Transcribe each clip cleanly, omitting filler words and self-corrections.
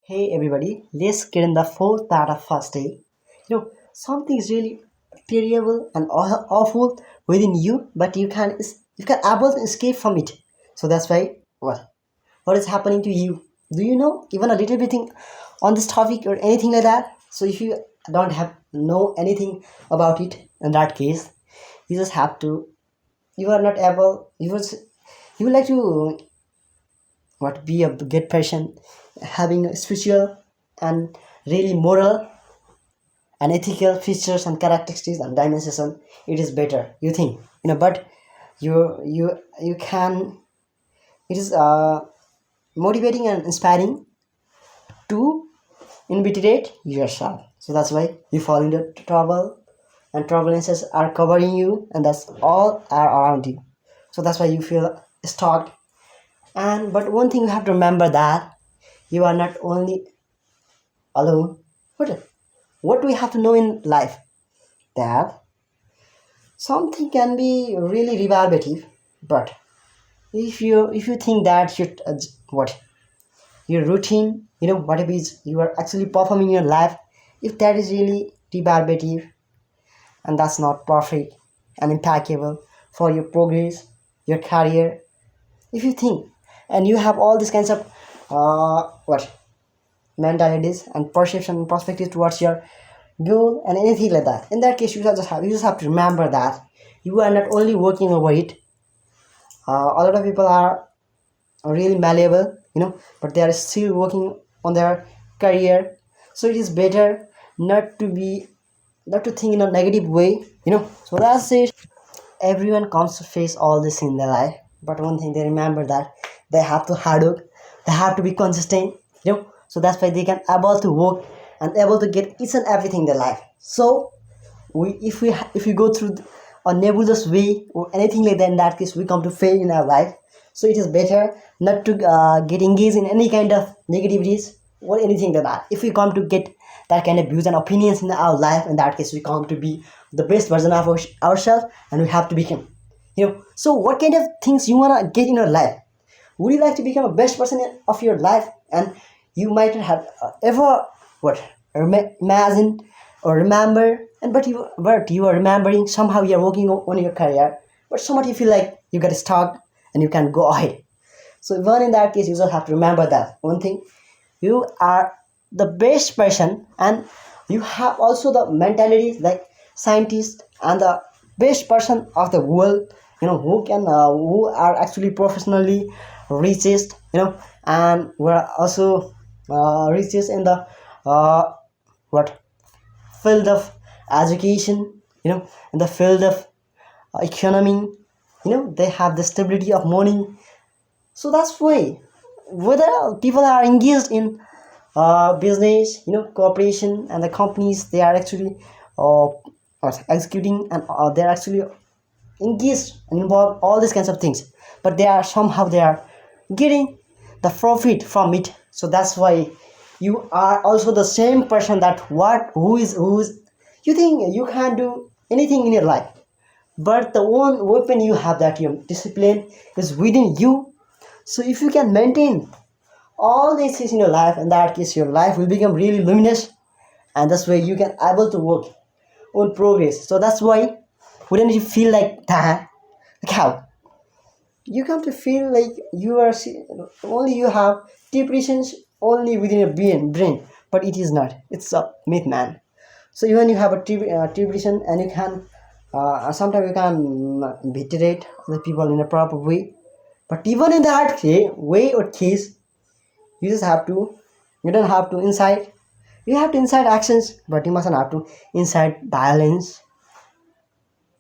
Hey everybody, let's get in the fourth part of first day. Something is really terrible and awful within you, but you can able to escape from it. So that's why what is happening to you? Do you know even a little bit thing on this topic or anything like that? So if you don't have know anything about it, in that case, you just have to. You are not able. You would like to be a good person, having a spiritual and really moral and ethical features and characteristics and dimension. It is better, you think, but you can. It is motivating and inspiring to invitate yourself. So that's why you fall into trouble, and turbulences are covering you, and that's all are around you. So that's why you feel stuck. And but one thing you have to remember, that you are not only alone. What do we have to know in life? That something can be really rebarbative, but if you think that what your routine, whatever is you are actually performing in your life, if that is really rebarbative and that's not perfect and impeccable for your progress, your career, if you think and you have all these kinds of what mentalities and perception and perspective towards your goal and anything like that, in that case you just have to remember that you are not only working over it. A lot of people are really malleable, but they are still working on their career. So it is better not to be not to think in a negative way, so that's it. Everyone comes to face all this in their life, but one thing they remember, that they have to hard work, they have to be consistent, so that's why they can able to work and able to get each and everything in their life. So if we go through a nebulous way or anything like that, in that case we come to fail in our life. So it is better not to get engaged in any kind of negativities or anything like that. If we come to get that kind of views and opinions in our life, in that case we come to be the best version of ourselves, and we have to become, so what kind of things you want to get in your life? Would you like to become a best person of your life? And you might have ever what imagine or remember, and but you are remembering, somehow you are working on your career, but somewhat you feel like you get stuck and you can go ahead. So even in that case, you just have to remember that one thing: you are the best person, and you have also the mentality like scientist and the best person of the world. Who are actually professionally richest. And we're also richest in the uh, what field of education. In the field of economy. They have the stability of money. So that's why whether people are engaged in business, cooperation, and the companies, they are actually executing, and they're actually engaged and involved all these kinds of things, but they are getting the profit from it. So that's why you are also the same person, that what who is you think you can do anything in your life, but the one weapon you have, that your discipline is within you. So if you can maintain all these things in your life, in that case your life will become really luminous, and that's way you can able to work on progress. So that's why wouldn't you feel like that, like how you come to feel like you are only you have depressions only within your brain, but it is not, it's a myth, man. So even you have a depression, and you can sometimes you can betrayed the people in a proper way, but even in that way or case, you just have to, you don't have to incite, you have to incite actions, but you mustn't have to incite violence.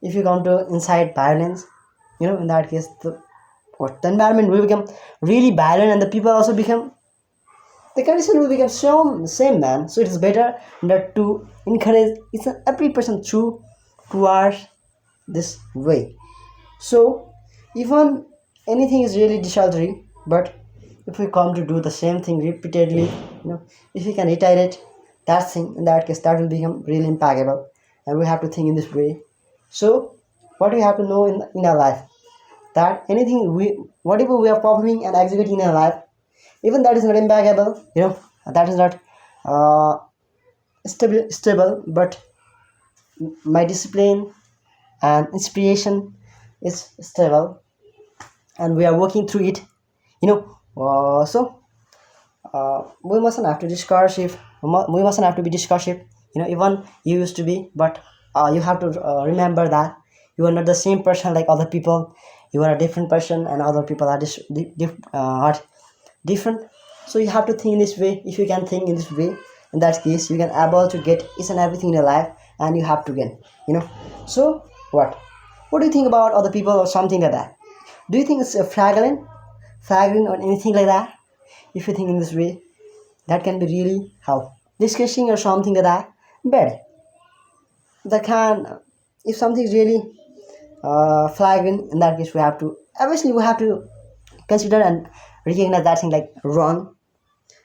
If you come to incite violence, in that case the environment will become really violent, and the people also become, the condition will become same, man. So it is better not to encourage every person through towards this way. So even anything is really desultory, but if we come to do the same thing repeatedly, if we can iterate that thing, in that case that will become really impeccable, and we have to think in this way. So what we have to know in our life, that anything whatever we are performing and executing in our life, even that is not impeccable, that is not uh, stable, but my discipline and inspiration is stable, and we are working through it, you know. So we mustn't have to discursive. We mustn't have to be discursive. Even you used to be, but you have to remember that you are not the same person like other people. You are a different person, and other people are are different. So you have to think in this way. If you can think in this way, in that case, you can able to get each and everything in your life, and you have to gain. So what? What do you think about other people or something like that? Do you think it's a fragrant or anything like that? If you think in this way, that can be really how discussing or something like that bad. That can, if something is really flagging, in that case we have to, obviously we have to consider and recognize that thing like wrong,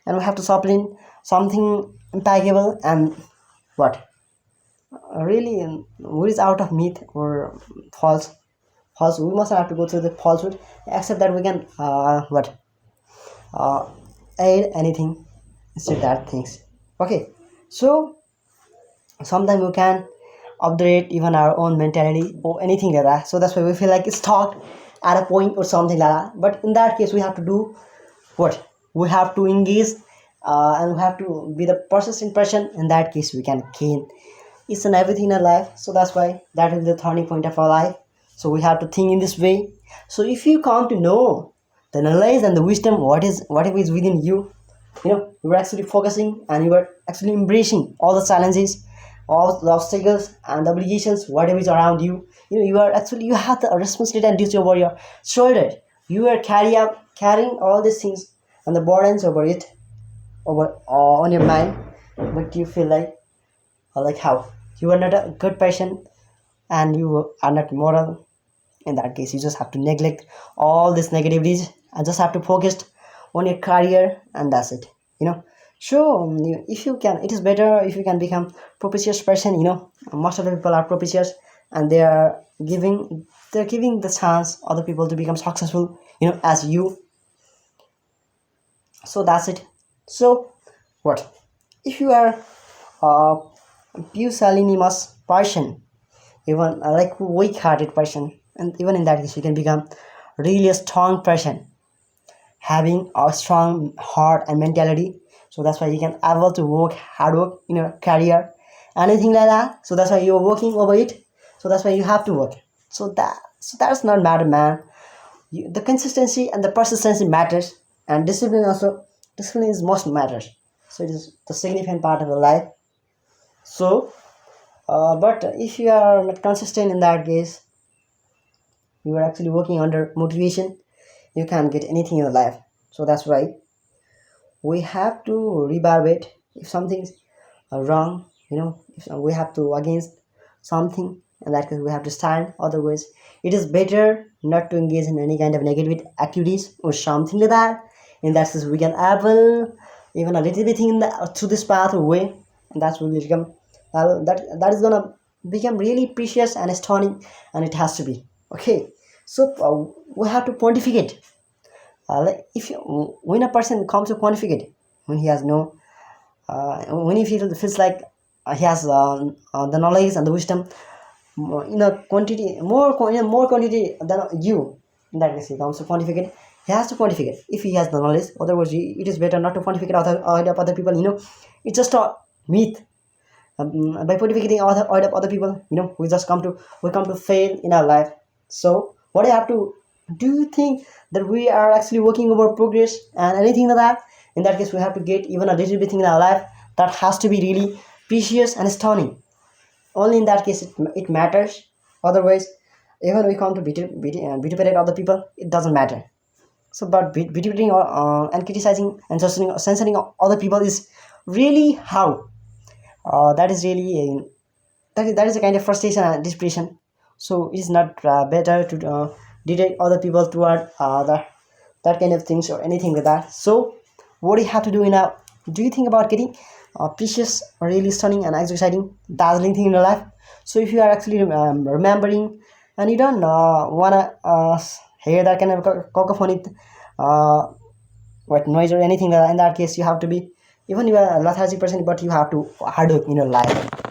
and we have to soften something impeccable and what really what is out of myth or false. We must have to go through the falsehood, except that we can what uh, aid anything instead that things. Okay, so sometimes we can update even our own mentality or anything like that. So that's why we feel like it's talked at a point or something like that. But in that case, we have to do what? We have to engage, and we have to be the persistent person. In that case, we can gain each and everything in our life. So that's why that is the turning point of our life. So we have to think in this way. So if you come to know the knowledge and the wisdom, whatever is within you, you are actually focusing and you are actually embracing all the challenges, all the obstacles and the obligations, whatever is around you. You are actually, you have the responsibility and duty over your shoulder. You are carrying all these things and the burdens over it, over on your mind. But you feel like how you are not a good person, and you are not moral. In that case, you just have to neglect all these negativities and just have to focus on your career, and that's it. So if you can, it is better if you can become propitious person. Most of the people are propitious, and they're giving the chance other people to become successful, as you. So that's it. So what if you are a pusillanimous person, even like weak-hearted person, and even in that case you can become really a strong person, having a strong heart and mentality. So that's why you can able to work hard work in your career, anything like that. So that's why you're working over it. So that's why you have to work. So that's not matter, man. The consistency and the persistency matters, and discipline also. Discipline is most matters. So it is the significant part of your life. So but if you are not consistent, in that case you are actually working under motivation, you can't get anything in your life. So that's why we have to rebarb if something's wrong. If we have to against something, and that case we have to stand. Otherwise, it is better not to engage in any kind of negative activities or something like that. In that case, we can able even a little bit thing through this path or way, and that's will become that is gonna become really precious and stunning, and it has to be okay. So we have to pontificate. Like if when a person comes to pontificate, when he has no when he feels like he has the knowledge and the wisdom in a quantity in a more quantity than you, in that case he comes to pontificate. He has to pontificate if he has the knowledge. Otherwise, it is better not to pontificate other people. It's just a myth. By pontificating other people, we come to fail in our life. So what I have to, do you think that we are actually working over progress and anything like that? In that case, we have to get even a little bit thing in our life that has to be really precious and stunning. Only in that case it matters. Otherwise, even we come to vituperate other people, it doesn't matter. So but vituperating and criticizing and censoring other people is really how that is really that is a kind of frustration and desperation. So it's not better to direct other people toward that kind of things or anything like that. So what do you have to do now? Do you think about getting precious, really stunning and exciting, dazzling thing in your life? So if you are actually remembering, and you don't wanna hear that kind of cacophonic uh, what noise or anything like that, in that case you have to be even you are a lethargic person, but you have to hard work in your life.